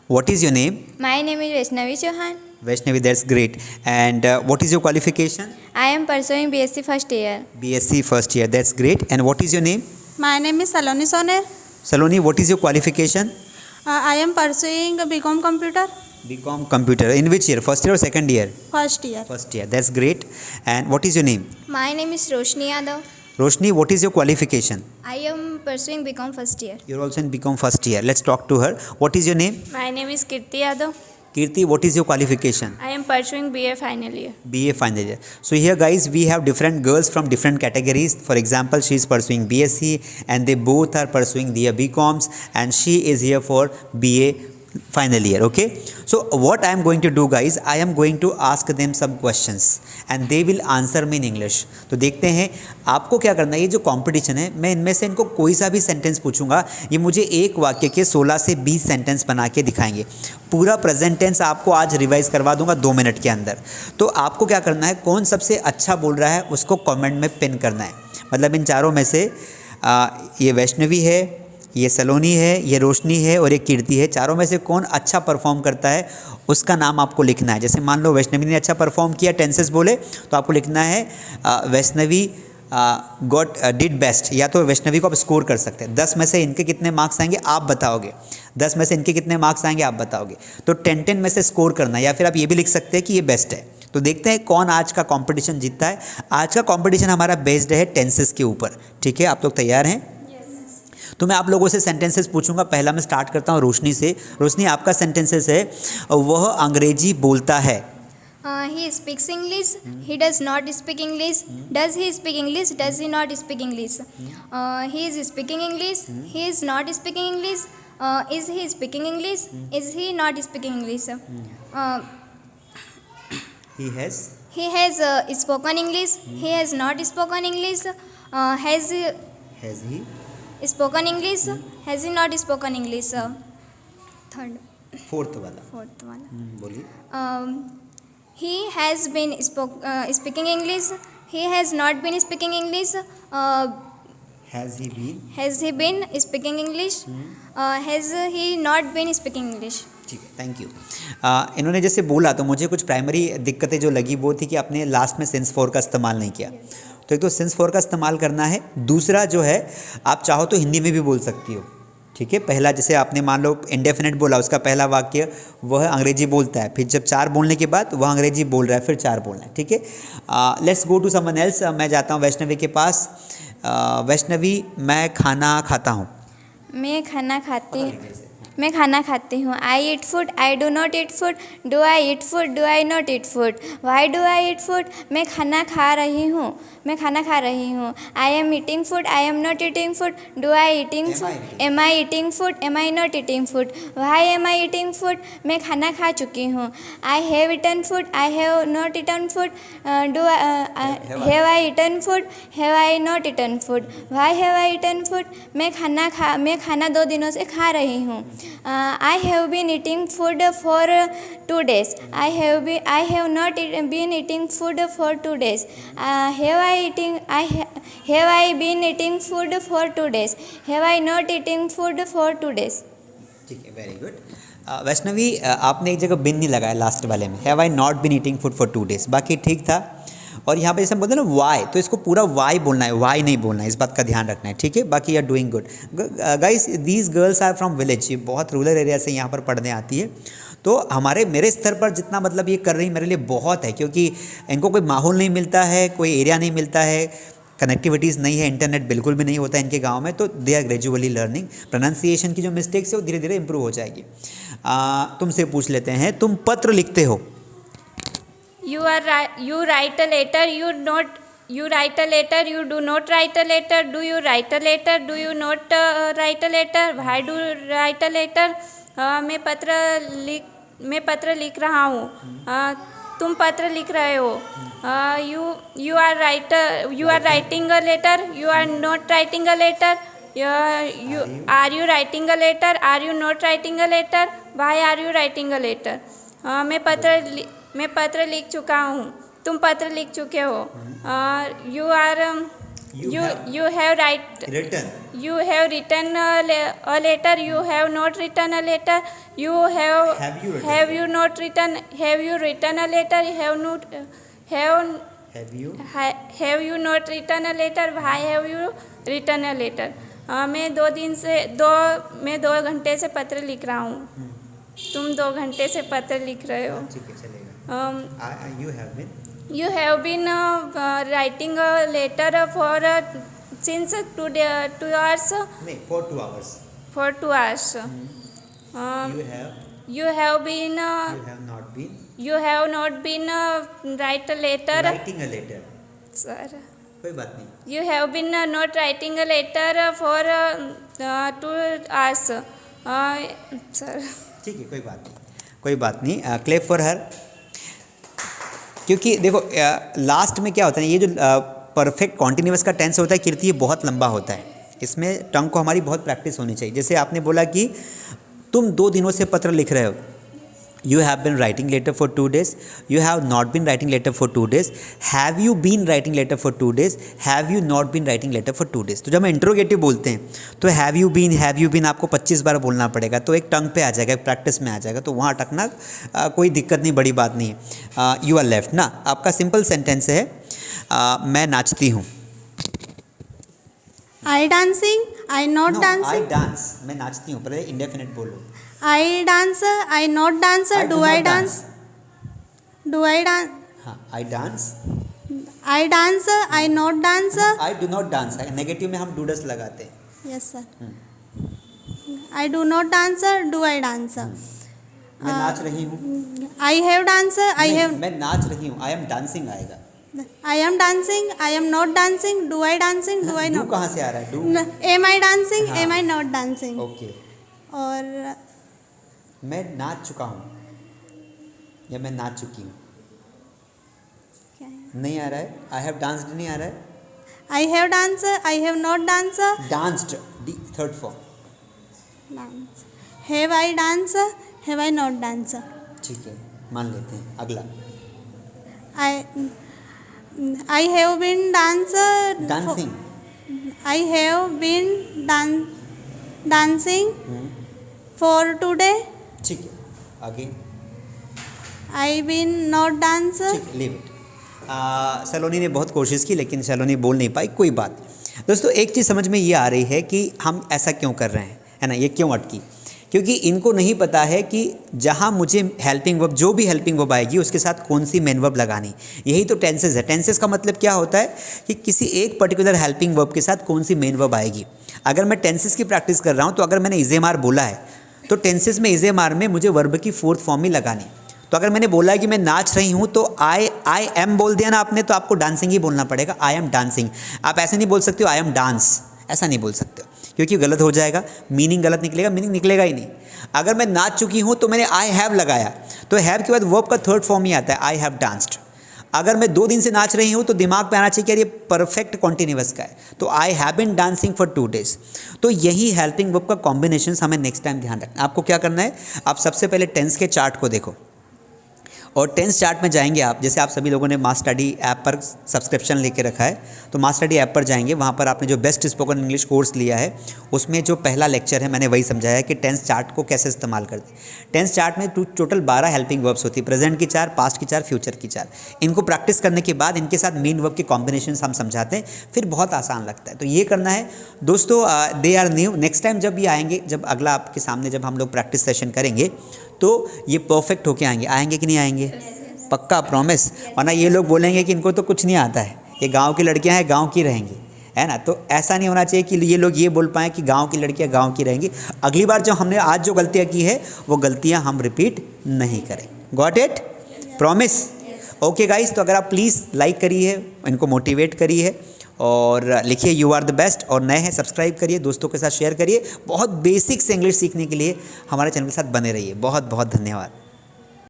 What is your name? My name is Vaishnavi Chauhan. Vaishnavi, that's great. And what is your qualification? I am pursuing BSc first year. BSc first year, that's great. And what is your name? My name is Saloni Soner. Saloni, what is your qualification? I am pursuing BCom Computer. BCom Computer. In which year? First year or second year? First year. First year, that's great. And what is your name? My name is Roshni Yadav. Roshni, what is your qualification? I am pursuing BCom first year. You're also in BCom first year. Let's talk to her. What is your name? My name is Kirti Yadav. Kirti, what is your qualification? I am pursuing BA final year. BA final year. So here guys, we have different girls from different categories. For example, she is pursuing BSc and they both are pursuing their BComs, and she is here for BA final year. Okay, so what I am going to do guys, I am going to ask them some questions and they will answer me in English. तो देखते हैं आपको क्या करना है। ये जो competition है, मैं इनमें से इनको कोई सा भी सेंटेंस पूछूंगा, ये मुझे एक वाक्य के 16 से 20 सेंटेंस बना के दिखाएंगे। पूरा प्रेजेंट टेंस आपको आज रिवाइज करवा दूंगा 2 मिनट के अंदर। तो आपको क्या करना है, कौन सबसे अच्छा बोल रहा है उसको कमेंट में पिन करना है। मतलब इन चारों में से ये वैष्णवी है, ये सलोनी है, ये रोशनी है और ये कीर्ति है। चारों में से कौन अच्छा परफॉर्म करता है उसका नाम आपको लिखना है। जैसे मान लो वैष्णवी ने अच्छा परफॉर्म किया, टेंसेस बोले, तो आपको लिखना है वैष्णवी गॉट डिड बेस्ट, या तो वैष्णवी को आप स्कोर कर सकते हैं। 10 में से इनके कितने मार्क्स आएंगे आप बताओगे, 10 में से इनके कितने मार्क्स आएंगे आप बताओगे। तो 10-10 में से स्कोर करना है, या फिर आप ये भी लिख सकते हैं कि ये बेस्ट है। तो देखते हैं कौन आज का कंपटीशन जीतता है। आज का कंपटीशन हमारा बेस्ड है टेंसेस के ऊपर। ठीक है, आप लोग तैयार हैं? तो मैं आप लोगों से सेंटेंसेस पूछूंगा। पहला मैं स्टार्ट करता हूँ रोशनी से। रोशनी, आपका सेंटेंसेस है वह अंग्रेजी बोलता है। He speaks English. He does not speak English. Does he speak English? Does he not speak English? He is speaking English. He is not speaking English. Is he speaking English? Is he not speaking English? He has spoken English. He has not spoken English. Has he spoken English? Has he not spoken English? Third. Fourth वाला Fourth one. बोलिए। He has been speaking English. He has not been speaking English. Has he been Has he been speaking English? Has he not been speaking English? ठीक है, thank you. इन्होंने जैसे बोला तो मुझे कुछ प्राइमरी दिक्कतें जो लगी वो थी कि आपने लास्ट में सेंस फॉर का इस्तेमाल नहीं किया। तो एक तो सेंस फॉर का इस्तेमाल करना है, दूसरा जो है आप चाहो तो हिंदी में भी बोल सकती हो। ठीक है, पहला जैसे आपने मान लो इंडेफिनेट बोला, उसका पहला वाक्य वह अंग्रेजी बोलता है, फिर जब 4 बोलने के बाद वह अंग्रेजी बोल रहा है, फिर 4 बोलना है। ठीक है, let's go to someone else. मैं जाता हूँ वैष्णवी के पास। वैष्णवी, मैं खाना खाता हूँ। मैं खाना खाती हूँ। I eat food, I do not eat food, do I eat food, do I not eat food, why do I eat food. मैं खाना खा रही हूँ, मैं खाना खा रही हूँ। I am eating food, I am not eating food, do I eating food, am I eating food, am I not eating food, why am I eating food. मैं खाना खा चुकी हूँ। I have eaten food, I have not eaten food, do have I eaten food, have I not eaten food, why have I eaten food. मैं खाना 2 दिनों से खा रही हूँ। I have been eating food for 2 days. I have not been eating food for 2 days. Have I been eating food for 2 days? Have I not eating food for 2 days? ठीक है, very good. Vaishnavi, आपने एक जगह बिन नहीं लगाया last वाले में। Have I not been eating food for 2 days, बाकी ठीक था। और यहाँ पे जैसे हम बोलते हैं ना वाई, तो इसको पूरा वाई बोलना है, वाई नहीं बोलना है। इस बात का ध्यान रखना है। ठीक है, बाकी are doing good guys. These girls are from village, ये बहुत रूरल एरिया से यहाँ पर पढ़ने आती है। तो मेरे स्तर पर जितना मतलब ये कर रही मेरे लिए बहुत है, क्योंकि इनको कोई माहौल नहीं मिलता है, कोई एरिया नहीं मिलता है, कनेक्टिविटीज़ नहीं है, इंटरनेट बिल्कुल भी नहीं होता है इनके गांव में। तो they are gradually learning. Pronunciation की जो मिस्टेक्स है वो धीरे धीरे इंप्रूव हो जाएगी। तुमसे पूछ लेते हैं, तुम पत्र लिखते हो? You write a letter. You write a letter. You do not write a letter. Do you write a letter? Do you not write a letter? Why do you write a letter? मैं पत्र लिख रहा हूँ। तुम पत्र लिख रहे हो। You are writing a letter. You are not writing a letter. Are you writing a letter? Are you not writing a letter? Why are you writing a letter? मैं पत्र लिख चुका हूँ। तुम पत्र लिख चुके हो। you have written. You have written a letter. You have not written a letter. You have Have you written? Have you written a letter? Have you? Have you not written a letter? Why have you written a letter? मैं 2 घंटे से पत्र लिख रहा हूँ. तुम 2 घंटे से पत्र लिख रहे हो. ठीक है, चलेगा. You have been. You have been writing a letter for since 2 hours. नहीं, for 2 hours. For 2 hours. You have not been. You have not been write a letter. Writing a letter. Sir. कोई बात नहीं. You have been not writing a letter for 2 hours. Sir. ठीक है, कोई बात नहीं. Clap for her. क्योंकि देखो लास्ट में क्या होता है, ये जो परफेक्ट कॉन्टिन्यूअस का टेंस होता है कीर्ति, ये बहुत लंबा होता है. इसमें टंग को हमारी बहुत प्रैक्टिस होनी चाहिए. जैसे आपने बोला कि तुम 2 दिनों से पत्र लिख रहे हो. You have been writing letter for 2 days. You have not been writing letter for 2 days. Have you been writing letter for 2 days. Have you not been writing letter for 2 days. तो जब हम इंट्रोगेटिव बोलते हैं तो have you been आपको 25 बार बोलना पड़ेगा. तो एक टंग पे आ जाएगा, एक प्रैक्टिस में आ जाएगा. तो वहाँ अटकना कोई दिक्कत नहीं, बड़ी बात नहीं है. यू आर लेफ्ट ना. आपका सिंपल सेंटेंस है मैं नाचती हूँ. I dancing, I not I dancing. Dance. मैं नाचती हूँ, पहले इंडेफिनिट बोलो. I dance, I not dance. Do I dance? Do I dance? हाँ, I dance. I dance, I not dance. I do not dance. Negative में हम डूडस लगाते हैं. Yes sir. I do not dance. Do I dance? मैं नाच रही हूँ. I have dance. I नहीं, have. मैं नाच रही हूँ. आई एम डांसिंग आएगा. I am dancing. I am not dancing. Do I dancing? Do I do not? कहाँ से आ रहा है? डू. Am I dancing? हाँ. Am I not dancing? Okay. और मैं नाच चुका हूँ या मैं नाच चुकी हूँ. क्या है? नहीं आ रहा है. आई हैव डांस्ड नहीं आ रहा है. I have dance. I have not dance. Danced D third form. Dance. Have I dance? Have I not dance? ठीक है, मान लेते हैं. अगला. I have been dance. Dancing. I have been dancing for today. ठीक है. आगे. I been not dance. ठीक है, लीव इट. सलोनी ने बहुत कोशिश की लेकिन सलोनी बोल नहीं पाई. कोई बात. दोस्तों एक चीज़ समझ में ये आ रही है कि हम ऐसा क्यों कर रहे हैं, है ना. ये क्यों अटकी? क्योंकि इनको नहीं पता है कि जहाँ मुझे हेल्पिंग वर्ब, जो भी हेल्पिंग वर्ब आएगी उसके साथ कौन सी मेन वर्ब लगानी. यही तो टेंसेस है. टेंसेस का मतलब क्या होता है कि किसी एक पर्टिकुलर हेल्पिंग वर्ब के साथ कौन सी मेन वर्ब आएगी. अगर मैं टेंसेस की प्रैक्टिस कर रहा हूँ तो अगर मैंने इज़ेमार बोला है तो टेंसेस में इज़ेमार में मुझे वर्ब की 4th फॉर्म ही लगानी. तो अगर मैंने बोला है कि मैं नाच रही हूँ तो आई एम बोल दिया ना आपने, तो आपको डांसिंग ही बोलना पड़ेगा. I am dancing. आप ऐसे नहीं बोल सकते हो आई एम डांस, ऐसा नहीं बोल सकते हो क्योंकि गलत हो जाएगा. मीनिंग गलत निकलेगा, मीनिंग निकलेगा ही नहीं. अगर मैं नाच चुकी हूँ तो मैंने आई हैव लगाया तो हैव के बाद वर्ब का 3rd फॉर्म ही आता है आई हैव डांस्ड. अगर मैं 2 दिन से नाच रही हूँ तो दिमाग पे आना चाहिए कि यार ये परफेक्ट कॉन्टिन्यूअस का है. तो I have been dancing for 2 days. तो यही हेल्पिंग वर्ब का कॉम्बिनेशन हमें नेक्स्ट टाइम ध्यान रखना. आपको क्या करना है, आप सबसे पहले टेंस के चार्ट को देखो और टेंस चार्ट में जाएंगे आप. जैसे आप सभी लोगों ने मास स्टडी ऐप पर सब्सक्रिप्शन लेके रखा है तो मास स्टडी ऐप पर जाएंगे. वहाँ पर आपने जो बेस्ट स्पोकन इंग्लिश कोर्स लिया है उसमें जो पहला लेक्चर है मैंने वही समझाया है कि टेंस चार्ट को कैसे इस्तेमाल करते हैं. टेंस चार्ट में टोटल 12 हेल्पिंग वर्ब्स होती है. प्रेजेंट की 4, पास्ट की 4, फ्यूचर की 4. इनको प्रैक्टिस करने के बाद इनके साथ मेन वर्ब के कॉम्बिनेशन हम समझाते हैं, फिर बहुत आसान लगता है. तो ये करना है दोस्तों. They are new. Next time जब ये आएंगे, जब अगला आपके सामने जब हम लोग प्रैक्टिस सेशन करेंगे तो ये परफेक्ट होके आएंगे कि नहीं आएंगे? पक्का, प्रॉमिस. वरना ये लोग बोलेंगे कि इनको तो कुछ नहीं आता है, ये गांव की लड़कियां हैं, गांव की रहेंगी, है ना. तो ऐसा नहीं होना चाहिए कि ये लोग ये बोल पाएँ कि गांव की लड़कियां गांव की रहेंगी. अगली बार जो हमने आज जो गलतियां की है वो गलतियां हम रिपीट नहीं करें. Got it? Promise. Okay guys, तो अगर आप प्लीज़ लाइक करिए, इनको मोटिवेट करिए और लिखिए यू आर द बेस्ट. और नए हैं सब्सक्राइब करिए, दोस्तों के साथ शेयर करिए. बहुत बेसिक से इंग्लिश सीखने के लिए हमारे चैनल के साथ बने रहिए. बहुत बहुत धन्यवाद.